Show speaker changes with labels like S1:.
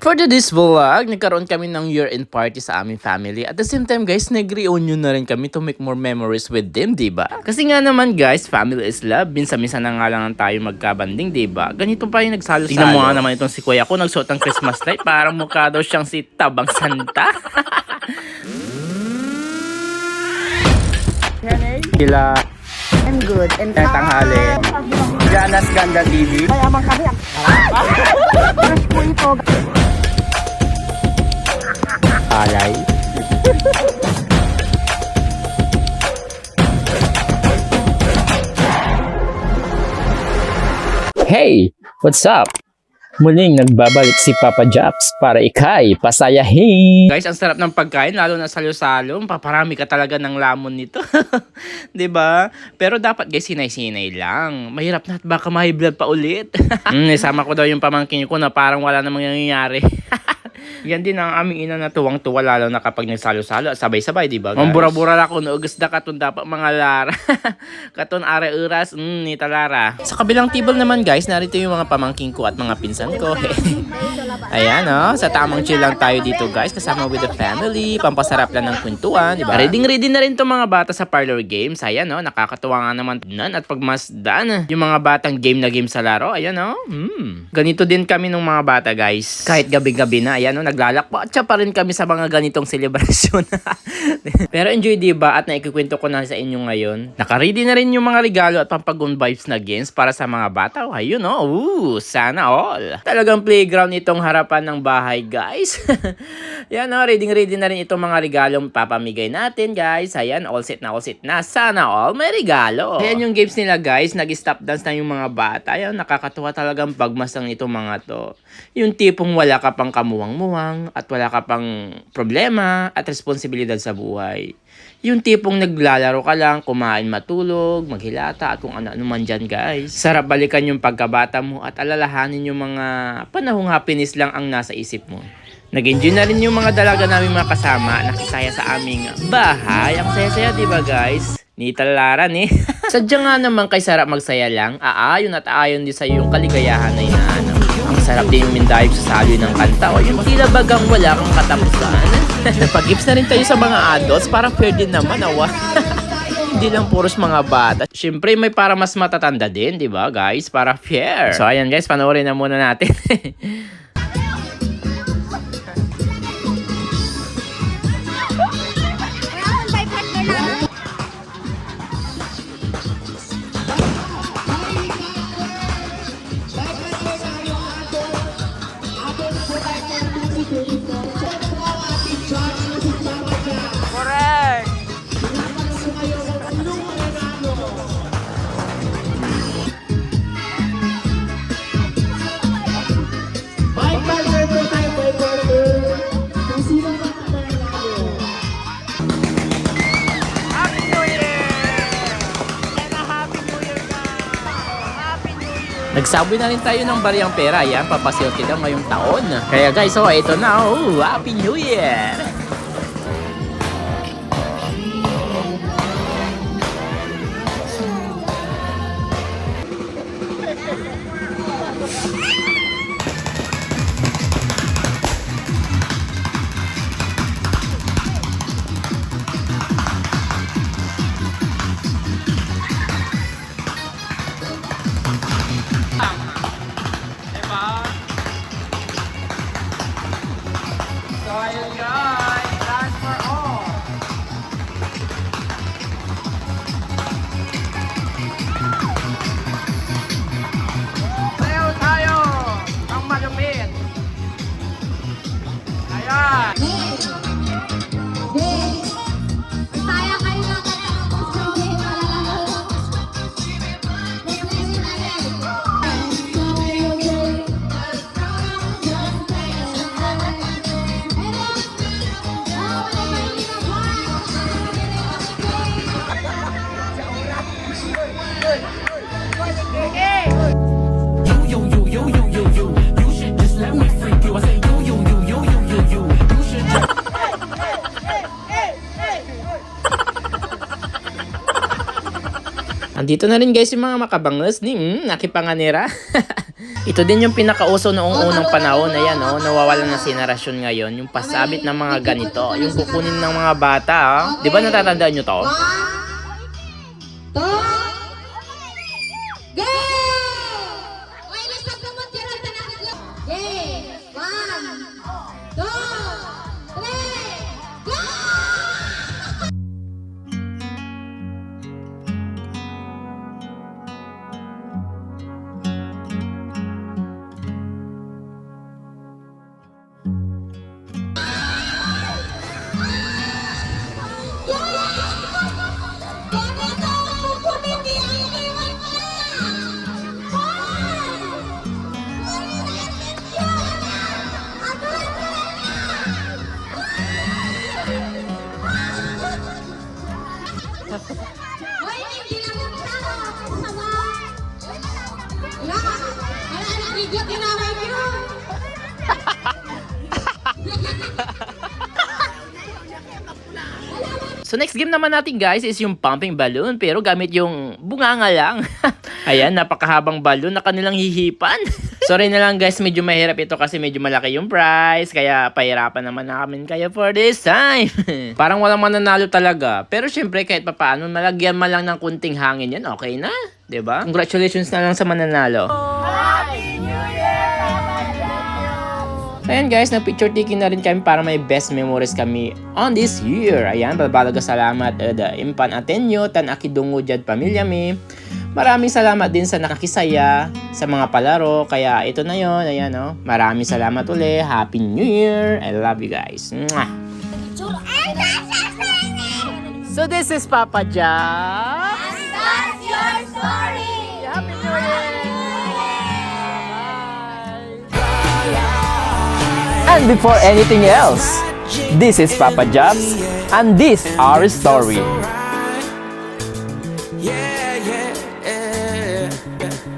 S1: For today's vlog, nagkaroon kami ng year-end party sa aming family. At the same time guys, nag-reunion na rin kami to make more memories with them, diba? Kasi nga naman guys, family is love. Minsan-minsan na nga lang tayo magkabanding, diba? Ganito pa yung nagsalo-salo. Tingnan mo nga naman itong si kuya ko, nagsuot ng Christmas light. Parang mukha daw siyang si Tabang Santa. Sila
S2: I'm good. And
S1: tanghali. Jana's Ganda TV.
S2: ay amang kami. Fresh po ito.
S1: Alay. Hey! What's up? Muling nagbabalik si Papa Japs para ikay pasayahin. Guys, ang sarap ng pagkain, lalo na salo-salo. Paparami ka talaga ng lamon nito. 'Di ba? Pero dapat guys, sinay-sinay lang. Mahirap na at baka ma-high blood pa ulit. Isama ko daw yung pamangkin ko na parang wala namang nangyayari. Yan din ang aming ina na tuwang-tuwa lalo na kapag nagsalo-salo at sabay-sabay, di ba guys? Mambura-bura na ko, nuugas na katon dapat mga lara. Katon are-uras, nita lara. Sa kabilang table naman guys, narito yung mga pamangking ko at mga pinsan ko. Ayan sa tamang chill lang tayo dito guys, kasama with the family, pampasarap lang ng kwentuhan, di ba? Ready na rin itong mga bata sa parlor games. Ayan nakakatuwa nga naman nan at pagmasdan. Yung mga batang game na game sa laro, ayan Ganito din kami nung mga bata guys. Kahit gabi-gabi na, ayan naglalakpatsa pa rin kami sa mga ganitong celebration. Pero enjoy diba at naikikwento ko na sa inyo ngayon. Nakaready na rin yung mga regalo at pampagong vibes na games para sa mga bata. Ayun sana all. Talagang playground itong harapan ng bahay guys. Yan ready na rin itong mga regalong papamigay natin guys. Ayan, all set na. Sana all may regalo. Ayan yung games nila guys. Nag-stop dance na yung mga bata. Ayan, nakakatuwa talagang pagmasang itong mga to. Yung tipong wala ka pang kamuwang-muwang at wala ka pang problema at responsibilidad sa buhay. Yung tipong naglalaro ka lang, kumain, matulog, maghilata at kung ano-ano man dyan guys. Sarap balikan yung pagkabata mo at alalahanin yung mga panahong happiness lang ang nasa isip mo. Nag-enjoy na rin yung mga dalaga namin mga kasama, nakisaya sa aming bahay. Ang saya-saya diba guys? Ni talaran Sadya nga naman kay sarap magsaya lang, aayon at aayon din sa yung kaligayahan na inaanap. Ang sarap din yung mindayog sa saloy ng kanta o yung tila bagang wala kang katapusan. Napag-gips na rin tayo sa mga adults para fair din naman Hindi lang puros mga bata. Siyempre may para mas matatanda din, di ba guys? Para fair. So ayan guys, panoorin na muna natin. Nagsaboy na rin tayo ng bariyang pera. Yan, papasyote daw ngayong taon. Kaya guys, ito na. Happy New Year! Andito na rin guys yung mga makabangles ni Nakipanganera. Ito din yung pinakauso noong unang panahon na yan, oh, nawawalan na henerasyon ngayon, yung pasabit ng mga ganito, yung kukunin ng mga bata, oh. Di ba natatandaan nyo to? So next game naman natin guys is yung pumping balloon pero gamit yung bunganga lang. Ayan, napakahabang balloon na kanilang hihipan. Sorry na lang guys, medyo mahirap ito kasi medyo malaki yung price. Kaya pahirapan naman namin kayo for this time. Parang walang mananalo talaga. Pero syempre kahit papaano, malagyan man lang ng kunting hangin yan, okay na. 'Di ba? Congratulations na lang sa mananalo. Ayan guys, nag-picture taking na rin kami para may best memories kami on this year. Ayan, babalaga salamat impan atenyo, tan akidungo dyan pamilya mi. Maraming salamat din sa nakakisaya, sa mga palaro. Kaya ito na yon. Ayan o. Maraming salamat uli. Happy New Year. I love you guys. Mwah! So this is Papa Jack.
S3: And that's your story!
S1: Happy New Year! And before anything else, this is Papa Jobs, and this our story.
S4: Yeah, yeah.